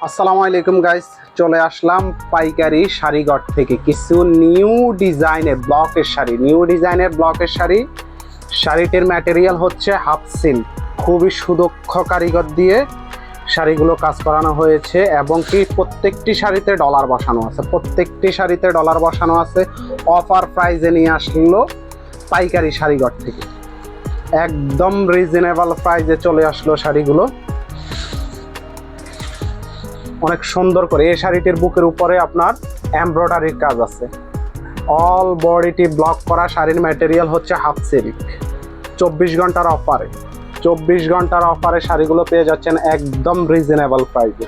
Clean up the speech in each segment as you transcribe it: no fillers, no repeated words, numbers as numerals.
আসসালামু আলাইকুম গাইস, চলে আসলাম পাইকারি শাড়িঘর থেকে কিছু নিউ ডিজাইনের ব্লকের শাড়ি। শাড়িটির ম্যাটেরিয়াল হচ্ছে হাফ সিল্ক, খুবই সুদক্ষ কারিগর দিয়ে শাড়িগুলো কাজ করানো হয়েছে এবং কি প্রত্যেকটি শাড়িতে ডলার বসানো আছে। অফার প্রাইজে নিয়ে আসলো পাইকারি শাড়িঘর থেকে, একদম রিজনেবল প্রাইজে চলে আসলো শাড়িগুলো। অনেক সুন্দর করে এই শাড়িটির বুকের উপরে আপনার এমব্রয়ডারির কাজ আছে। অল বডিটি ব্লক করা। শাড়ির ম্যাটেরিয়াল হচ্ছে হাফ সিল্ক। 24 ঘন্টার অফারে শাড়িগুলো পেয়ে যাচ্ছেন একদম রিজনেবল প্রাইসে।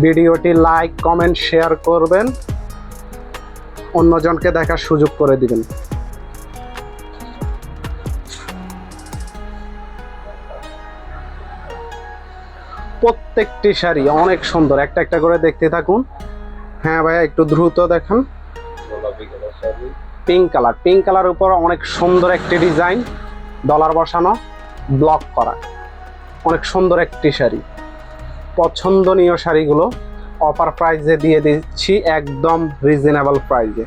ভিডিওটি লাইক, কমেন্ট, শেয়ার করবেন, অন্যজনকে দেখার সুযোগ করে দিবেন। প্রত্যেকটি শাড়ি অনেক সুন্দর, একটা একটা করে দেখতে থাকুন। হ্যাঁ ভাইয়া, একটু দ্রুত দেখান। পিঙ্ক কালার উপর অনেক সুন্দর একটি ডিজাইন, ডলার বসানো, ব্লক করা, অনেক সুন্দর একটি শাড়ি। পছন্দনীয় শাড়িগুলো অফার প্রাইজে দিয়ে দিচ্ছি একদম রিজনেবল প্রাইজে।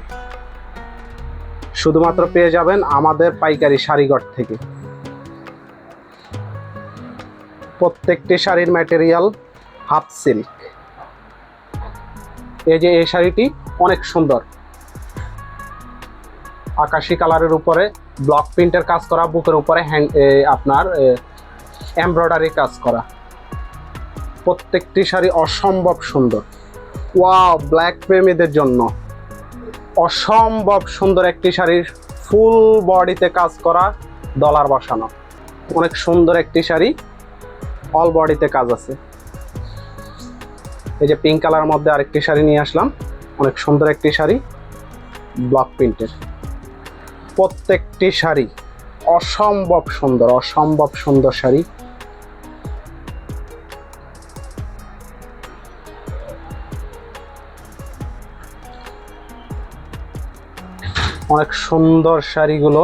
শুধুমাত্র পেয়ে যাবেন আমাদের পাইকারি শাড়িঘর থেকে। প্রত্যেকটি শাড়ির ম্যাটেরিয়াল হাফ সিল্ক। এই যে এই শাড়িটি অনেক সুন্দর, আকাশি কালারের উপরে ব্লক প্রিন্টের কাজ করা, বুকের উপরে আপনার এমব্রয়ডারি কাজ করা। প্রত্যেকটি শাড়ি অসম্ভব সুন্দর। ওয়াও, ব্ল্যাক প্রেমীদের জন্য অসম্ভব সুন্দর একটি শাড়ির ফুল বডিতে কাজ করা, ডলার বসানো, অনেক সুন্দর একটি শাড়ি। অল বডিতে কাজ আছে। এই যে পিঙ্ক কালার মধ্যে আরেকটি শাড়ি নিয়ে আসলাম, অনেক সুন্দর একটি শাড়ি, ব্লক প্রিন্টের। প্রত্যেকটি শাড়ি অসম্ভব সুন্দর শাড়ি। অনেক সুন্দর শাড়িগুলো,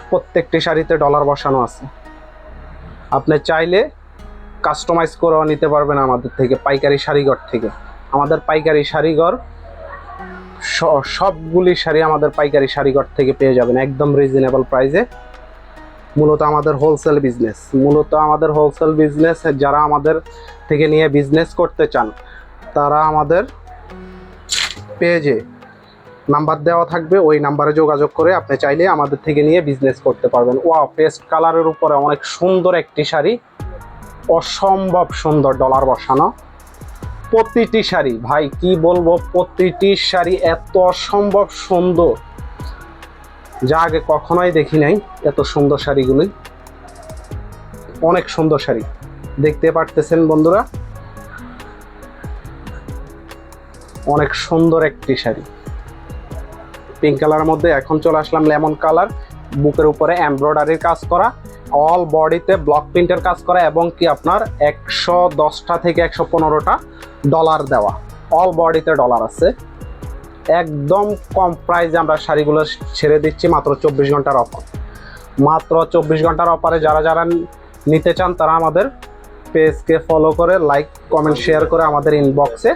প্রত্যেকটি শাড়িতে ডলার বসানো আছে। আপনি চাইলে কাস্টমাইজ করেও নিতে পারবেন আমাদের থেকে, পাইকারি শাড়িঘর থেকে। আমাদের পাইকারি শাড়িঘর, সবগুলি শাড়ি আমাদের পাইকারি শাড়িঘর থেকে পেয়ে যাবেন একদম রিজনেবল প্রাইসে। মূলত আমাদের হোলসেল বিজনেস। যারা আমাদের থেকে নিয়ে বিজনেস করতে চান তারা আমাদের পেজে নাম্বার দেওয়া থাকবে, ওই নাম্বারে যোগাযোগ করে আপনি চাইলে আমাদের থেকে নিয়ে বিজনেস করতে পারবেন। ওয়াও, পেস্ট কালারের উপরে অনেক সুন্দর একটি শাড়ি, অসম্ভব সুন্দর, ডলার বসানো। প্রতিটি শাড়ি, ভাই কি বলবো, প্রতিটি শাড়ি এত অসম্ভব সুন্দর, যা আগে কখনোই দেখি নাই। এত সুন্দর শাড়িগুলি, অনেক সুন্দর শাড়ি, দেখতে পারতেছেন বন্ধুরা, অনেক সুন্দর একটি শাড়ি। পিঙ্ক কালারের মধ্যে এখন চলে আসলাম লেমন কালার, বুকের উপরে এমব্রয়ডারির কাজ করা, অল বডিতে ব্লক প্রিন্টের কাজ করা এবং কি আপনার 110টা থেকে 115টা ডলার দেওয়া। অল বডিতে ডলার আছে। একদম কম প্রাইসে আমরা শাড়িগুলো ছেড়ে দিচ্ছি, মাত্র 24 ঘন্টার অফারে। যারা নিতে চান তারা আমাদের পেজকে ফলো করে, লাইক, কমেন্ট, শেয়ার করে আমাদের ইনবক্সে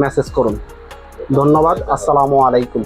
মেসেজ করুন। ধন্যবাদ। আসসালামু আলাইকুম।